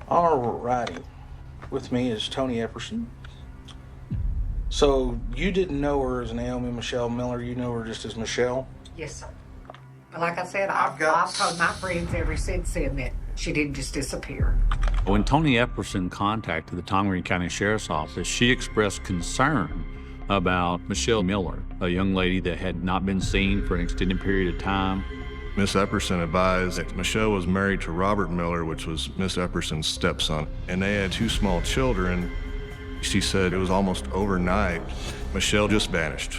All righty. With me is Tony Epperson. So you didn't know her as Naomi Michelle Miller. You know her just as Michelle? Yes, sir. But like I said, I've told my friends ever since then that she didn't just disappear. When Tony Epperson contacted the Montgomery County Sheriff's Office, she expressed concern about Michelle Miller, a young lady that had not been seen for an extended period of time. Miss Epperson advised that Michelle was married to Robert Miller, which was Miss Epperson's stepson, and they had 2 small children. She said it was almost overnight. Michelle just vanished,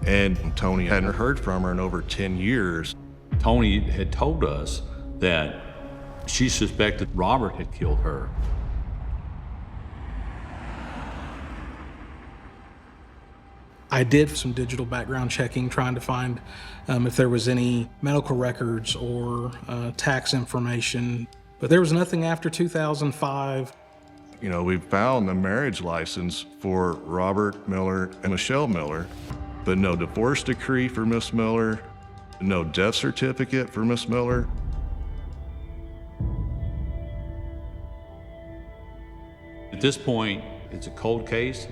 and Tony hadn't heard from her in over 10 years. Tony had told us that she suspected Robert had killed her. I did some digital background checking, trying to find if there was any medical records or tax information, but there was nothing after 2005. You know, we found the marriage license for Robert Miller and Michelle Miller, but no divorce decree for Miss Miller, no death certificate for Miss Miller. At this point, it's a cold case.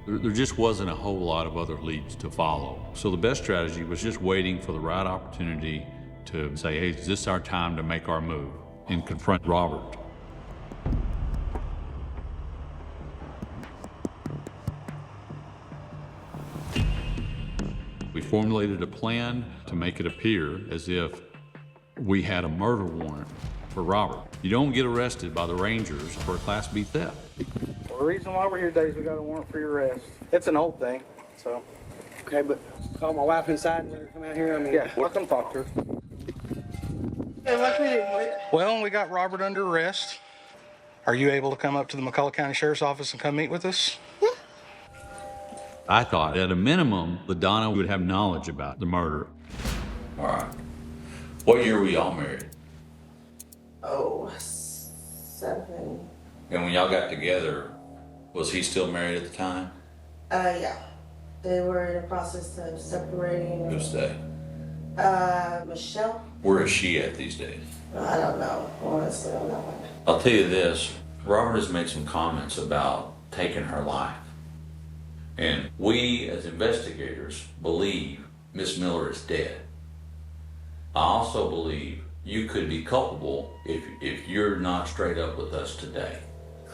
There just wasn't a whole lot of other leads to follow. So the best strategy was just waiting for the right opportunity to say, hey, is this our time to make our move and confront Robert? We formulated a plan to make it appear as if we had a murder warrant for Robert. You don't get arrested by the Rangers for a Class B theft. Well, the reason why we're here today is we got a warrant for your arrest. It's an old thing, so. Okay, but call my wife inside and let her come out here. I mean, Yeah, we'll come talk to her. Well, we got Robert under arrest. Are you able to come up to the McCullough County Sheriff's Office and come meet with us? I thought at a minimum, Ladonna would have knowledge about the murder. All right. What year were y'all married? Oh, 7. And when y'all got together, was he still married at the time? Yeah. They were in the process of separating. Who's day? Michelle? Where is she at these days? I don't know. Honestly, I don't know. I'll tell you this, Robert has made some comments about taking her life. And we, as investigators, believe Miss Miller is dead. I also believe you could be culpable if you're not straight up with us today.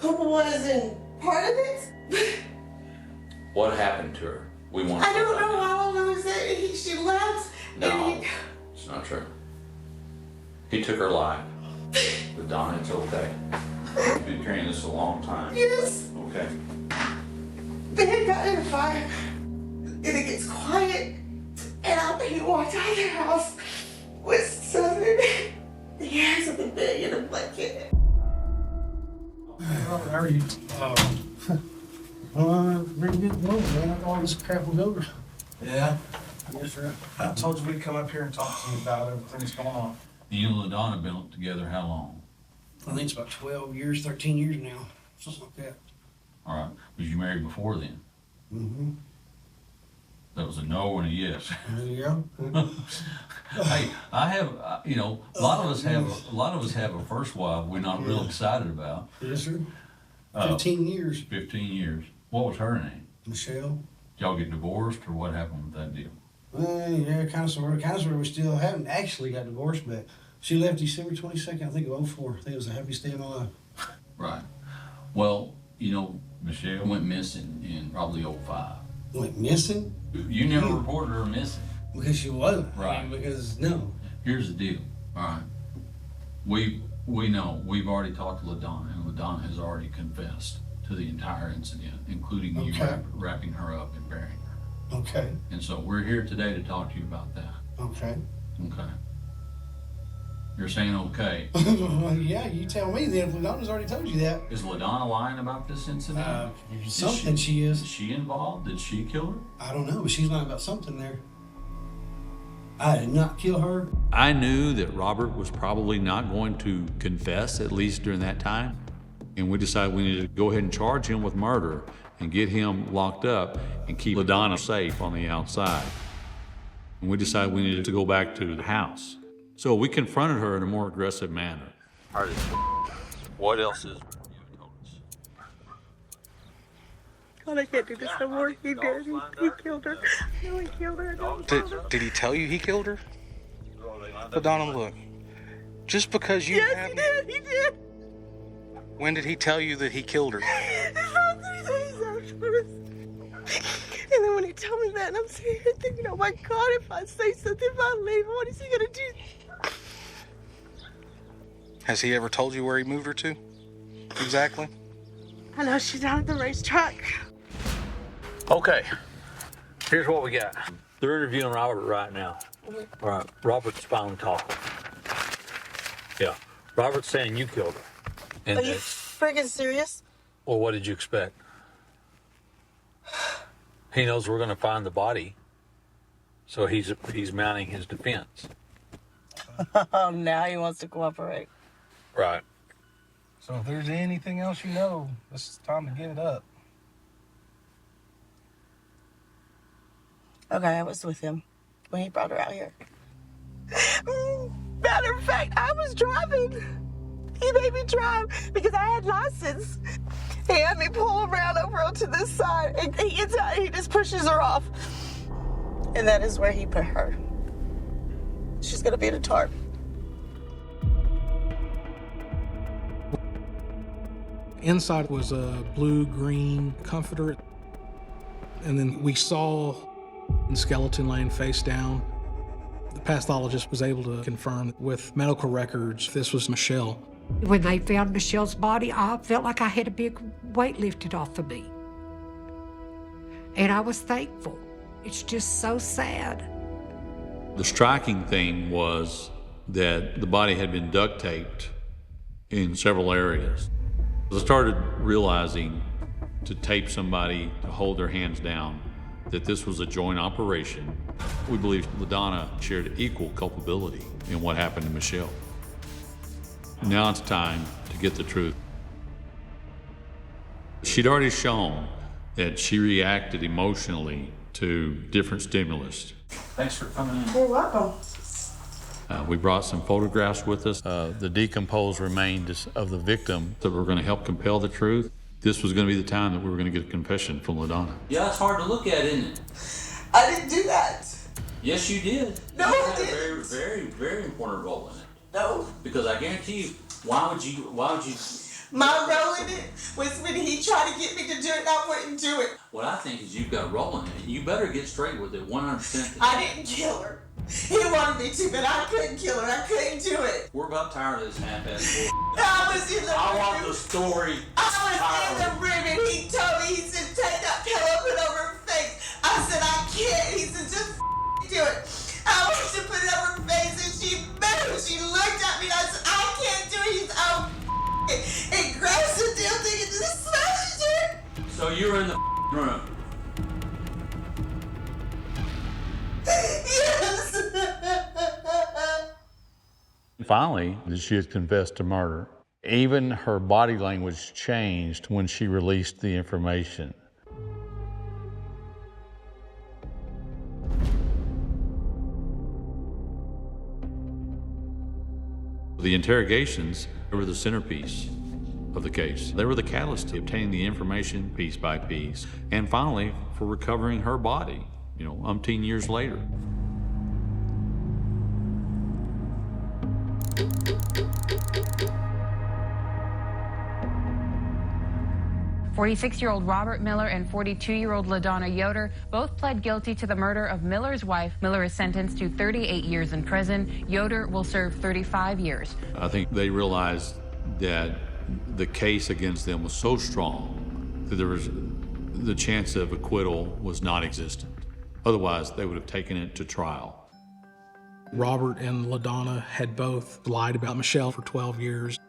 Culpable isn't part of it? What happened to her? We want I don't know. All I know is that she left. No, it's not true. He took her life. But Donna, it's okay. You've been carrying this a long time. Yes. Okay. They had gotten in a fire. And it gets quiet. And he walked out of their house with something. He had something big in a blanket. Robert, how are you? Pretty good going, man. I got all this crap with Yoder. Yeah. Yes, sir. I told you we'd come up here and talk to you about everything that's going on. You and Ladonna been together how long? I think it's about 12 years, 13 years now. Something like that. All right. Was you married before then? Mm-hmm. That was a no and a yes. There you go. Hey, I have, a lot of us have a first wife we're not real excited about. Yes, sir. 15 years. 15 years. What was her name? Michelle. Did y'all get divorced or what happened with that deal? Yeah, kind of sort of. We still haven't actually got divorced, but she left December 22nd, I think, of 04. I think it was the happiest day of my life. Right. Well, Michelle went missing in probably 05. Went missing? You never reported her missing. Because she wasn't. Right. I mean, because, no. Here's the deal. All right. We know. We've already talked to Ladonna, and Ladonna has already confessed to the entire incident, including you wrapping her up and burying her. Okay. And so we're here today to talk to you about that. Okay. Okay. You're saying okay. Yeah, you tell me then. If Ladonna's already told you that. Is Ladonna lying about this incident? Something she is. Is she involved? Did she kill her? I don't know, but she's lying about something there. I did not kill her. I knew that Robert was probably not going to confess, at least during that time. And we decided we needed to go ahead and charge him with murder and get him locked up and keep Ladonna safe on the outside. And we decided we needed to go back to the house. So we confronted her in a more aggressive manner. What else is there you haven't told us? God, I can't do this no more. He did. He killed her. No, he killed her. No, he killed her. Did he tell you he killed her? Ladonna, look. Just because you Yes, he did. He did. When did he tell you that he killed her? About 3 days afterwards. And then when he told me that, and I'm sitting here thinking, oh my God, if I say something, if I leave, what is he gonna do? Has he ever told you where he moved her to? Exactly? I know she's out at the racetrack. Okay, here's what we got. They're interviewing Robert right now. All right, Robert's finally talking. Yeah, Robert's saying you killed her. And Are you friggin' serious? well, what did you expect? He knows we're going to find the body, so he's mounting his defense. Oh, now he wants to cooperate. Right. So if there's anything else you know, this is the time to give it up. Okay, I was with him when he brought her out here. Matter of fact, I was driving. He made me drive because I had license. He had me pull around over onto this side, and he gets out and he just pushes her off. And that is where he put her. She's gonna be in a tarp. Inside was a blue-green comforter. And then we saw the skeleton laying face down. The pathologist was able to confirm with medical records this was Michelle. When they found Michelle's body, I felt like I had a big weight lifted off of me. And I was thankful. It's just so sad. The striking thing was that the body had been duct taped in several areas. I started realizing to tape somebody to hold their hands down, that this was a joint operation. We believe Ladonna shared equal culpability in what happened to Michelle. Now it's time to get the truth. She'd already shown that she reacted emotionally to different stimulus. Thanks for coming in. You're welcome. We brought some photographs with us, the decomposed remains of the victim that were going to help compel the truth. This was going to be the time that we were going to get a confession from Ladonna. Yeah, it's hard to look at, isn't it? I didn't do that. Yes, you did. No, you I had didn't. a very, very, very important role in it. No. Because I guarantee you, why would you? My role in it was when he tried to get me to do it and I wouldn't do it. What I think is you've got a role in it. You better get straight with it 100%. I didn't kill her. He wanted me to, but I couldn't kill her. I couldn't do it. We're about tired of this half-ass bull. I was in the room. I want the story. I was in the room and he told me, he said, take that pillow, put it over her face. I said, I can't. He said, just do it. I went to put it over her face and she moved. She looked at me and I said, I can't do it. He's and grabs the damn thing and just smashes it. So you were in the room. Yes. Finally, she had confessed to murder. Even her body language changed when she released the information. The interrogations were the centerpiece of the case. They were the catalyst to obtaining the information piece by piece, and finally, for recovering her body, umpteen years later. "46-year-old Robert Miller and 42-year-old Ladonna Yoder both pled guilty to the murder of Miller's wife. Miller is sentenced to 38 years in prison. Yoder will serve 35 years. I think they realized that the case against them was so strong that the chance of acquittal was non-existent. Otherwise, they would have taken it to trial. Robert and Ladonna had both lied about Michelle for 12 years,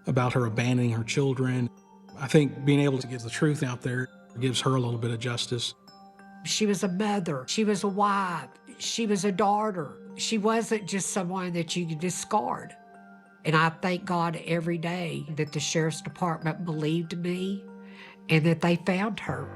about her abandoning her children. I think being able to get the truth out there gives her a little bit of justice. She was a mother. She was a wife. She was a daughter. She wasn't just someone that you could discard. And I thank God every day that the sheriff's department believed me and that they found her.